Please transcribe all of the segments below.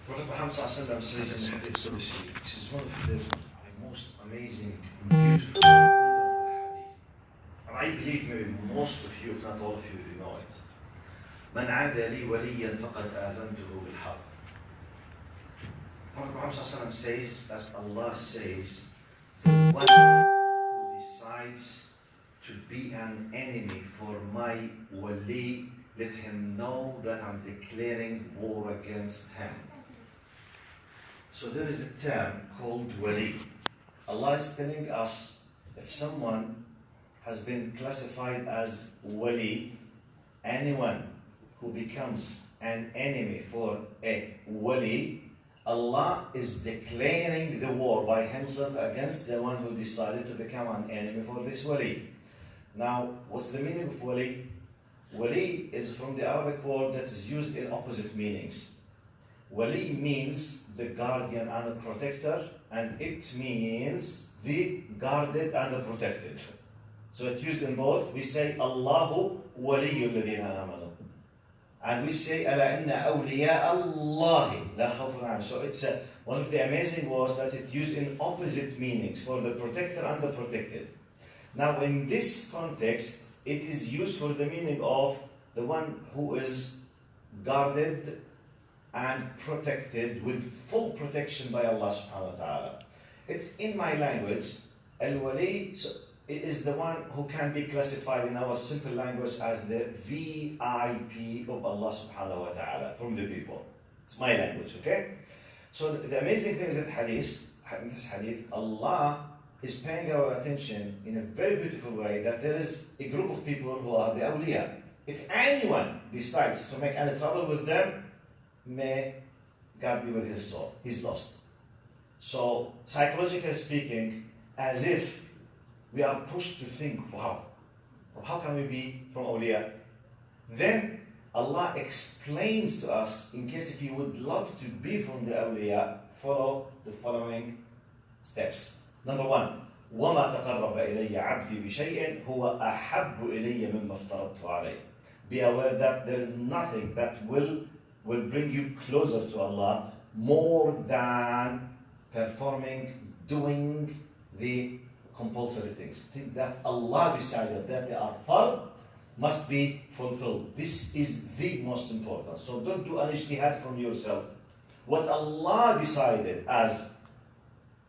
Prophet Muhammad says in the Hadith Qudsi, this is one of the most amazing, beautiful, wonderful hadith. And I believe maybe most of you, if not all of you, you know it. من عاد لي وليا فقد آذنته بالحرب. Prophet Muhammad says that Allah says, the one who decides to be an enemy for my wali, let him know that I'm declaring war against him. So there is a term called wali. Allah is telling us if someone has been classified as wali, anyone who becomes an enemy for a wali, Allah is declaring the war by himself against the one who decided to become an enemy for this wali. Now, what's the meaning of wali? Wali is from the Arabic word that is used in opposite meanings. Wali means the guardian and the protector, and it means the guarded and the protected. So it's used in both. We say Allahu waliyul ladina amanu, and we say ala inna awliya Allahi la khawfun alayhim. So it's one of the amazing words that it used in opposite meanings for the protector and the protected. Now in this context, it is used for the meaning of the one who is guarded and protected with full protection by Allah subhanahu wa ta'ala. It's in my language, al-wali is the one who can be classified in our simple language as the VIP of Allah subhanahu wa ta'ala from the people. It's my language, okay? So the amazing thing is that in this hadith, Allah is paying our attention in a very beautiful way that there is a group of people who are the awliya. If anyone decides to make any trouble with them, may God be with his soul. He's lost. So, psychologically speaking, as if we are pushed to think, wow, how can we be from awliya? Then Allah explains to us, in case if you would love to be from the awliya, follow the following steps. Number one, وَمَا تَقَرَّبَ إِلَيَّ عَبْدِي بِشَيْءٍ هُوَ أَحَبُّ إِلَيَّ مِمَّا افْتَرَضْتُ عَلَيْهِ. Be aware that there is nothing that will bring you closer to Allah more than doing the compulsory things. Things that Allah decided that they are fard must be fulfilled. This is the most important. So don't do an ijtihad from yourself. What Allah decided as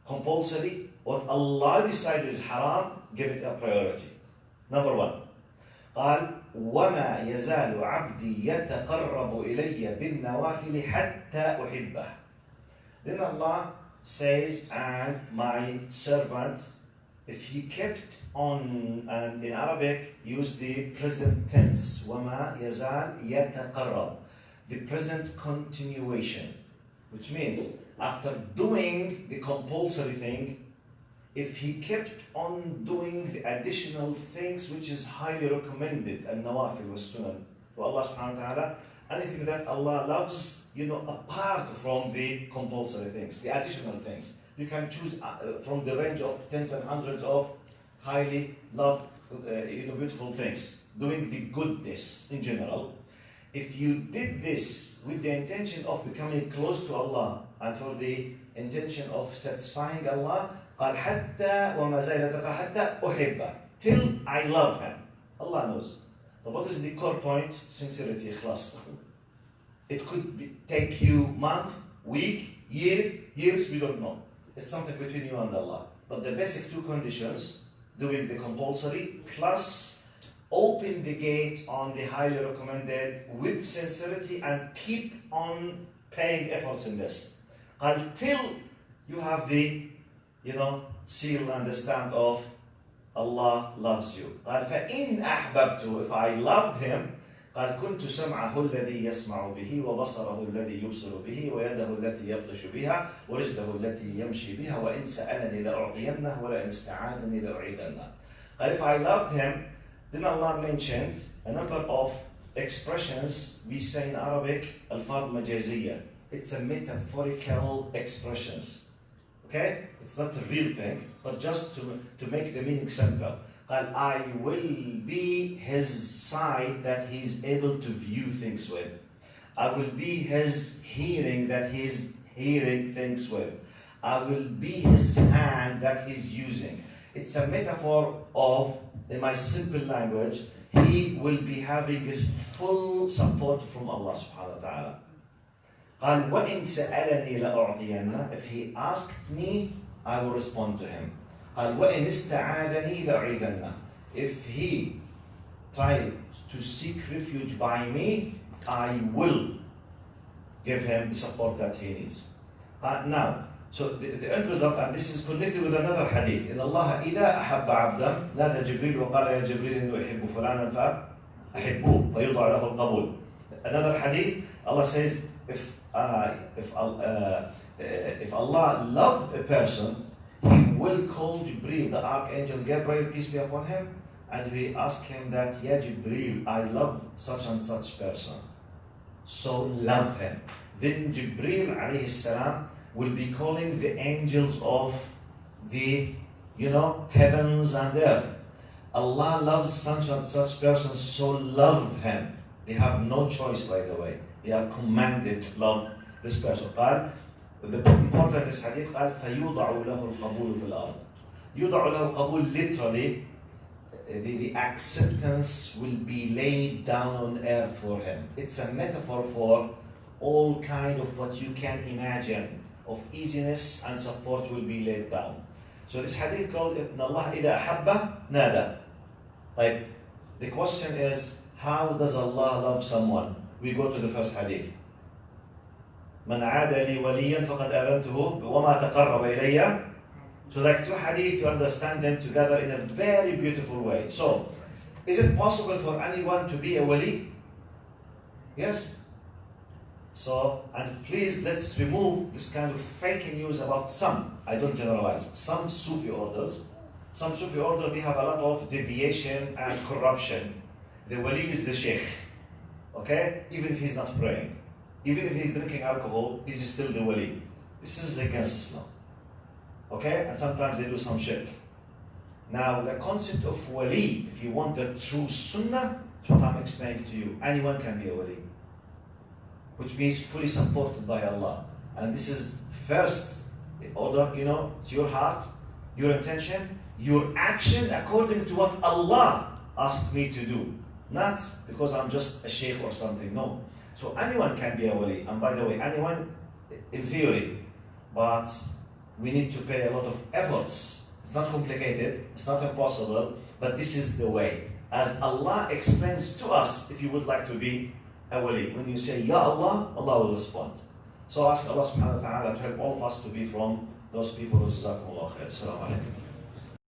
compulsory, what Allah decided is haram, give it a priority. Number one. قال وما يزال عبدي يتقرب إلي بالنوافل حتى أحبه. Then Allah says, and my servant, if he kept on, and in Arabic use the present tense, وما يزال يتقرب, the present continuation, which means after doing the compulsory thing, if he kept on doing the additional things which is highly recommended, and nawafil was sunnah to Allah subhanahu wa ta'ala, anything that Allah loves, apart from the compulsory things, the additional things. You can choose from the range of tens and hundreds of highly loved, beautiful things, doing the goodness in general. If you did this with the intention of becoming close to Allah and for the intention of satisfying Allah, قال حتى وما زال يتقرب حتى أحبه, till I love him. Allah knows. But what is the core point? Sincerity, ikhlas. It could take you month, week, years, we don't know. It's something between you and Allah. But the basic two conditions, doing the compulsory plus open the gate on the highly recommended with sincerity and keep on paying efforts in this. Until you have the seal and the stamp of Allah loves you. قال فإن أحببته, if I loved him, قال كنت سمعه الذي يسمع به وبصره الذي يبصر به ويده التي يبطش بها ورجله التي يمشي بها وإن سألني لأعطينه ولئن استعاذني لأعيذنه. قال if I loved him, then Allah mentioned a number of expressions we say in Arabic, ألفاظ مجازية. It's a metaphorical expressions. Okay? It's not a real thing, but just to make the meaning simple. قال I will be his sight that he's able to view things with. I will be his hearing that he's hearing things with. I will be his hand that he's using. It's a metaphor of, in my simple language, he will be having full support from Allah subhanahu wa ta'ala. قال وَإِن سَأَلَنِي لَأُعْطِيَنَّ. If he asked me, I will respond to him. قال وَإِن اسْتَعَاذَنِي لَأُعِيذَنَّ. If he tried to seek refuge by me, I will give him the support that he needs. Now, so the end result, and this is connected with another hadith. إن الله إذا أحب عبدا نادى جبريل وقال يا جبريل إنه يحب فلانا فأحبوه فيوضع له القبول. Another hadith, Allah says, if Allah loved a person, He will call Jibreel, the archangel Gabriel, peace be upon him, and we ask him that, Ya Jibreel, I love such and such person, so love him. Then Jibreel alayhi salam will be calling the angels of the heavens and earth. Allah loves such and such person, so love him. They have no choice, by the way. They are commanded to love this person. قال, the important of this hadith, قال فَيُوضَعُ لَهُ الْقَبُولُ فِي الْأَرْضِ. يُوضَعُ لَهُ الْقَبُولُ, literally, the acceptance will be laid down on earth for him. It's a metaphor for all kind of what you can imagine of easiness and support will be laid down. So this hadith called إِنَّ اللَّهَ إِذَا أَحَبَّ نَادَى. Like, the question is, how does Allah love someone? We go to the first hadith. مَنْ عَادَ لِي وَلِيًّا فَقَدْ آذَنْتُهُ وَمَا تَقَرَّبَ إِلَيَّ. So like two hadith, you understand them together in a very beautiful way. So, is it possible for anyone to be a wali? Yes. So, and please let's remove this kind of fake news about some, I don't generalize, some Sufi orders. Some Sufi orders, they have a lot of deviation and corruption. The wali is the sheikh, okay? Even if he's not praying. Even if he's drinking alcohol, he's still the wali. This is against Islam. Okay? And sometimes they do some shirk. Now, the concept of wali, if you want the true sunnah, that's what I'm explaining to you. Anyone can be a wali. Which means fully supported by Allah. And this is first order, it's your heart, your intention, your action according to what Allah asked me to do. Not because I'm just a sheikh or something, no. So anyone can be a wali. And by the way, anyone in theory, but we need to pay a lot of efforts. It's not complicated, it's not impossible, but this is the way. As Allah explains to us, if you would like to be a wali. When you say, Ya Allah, Allah will respond. So ask Allah subhanahu wa ta'ala to help all of us to be from those people. Jazakumullah khair. Assalamu alaikum.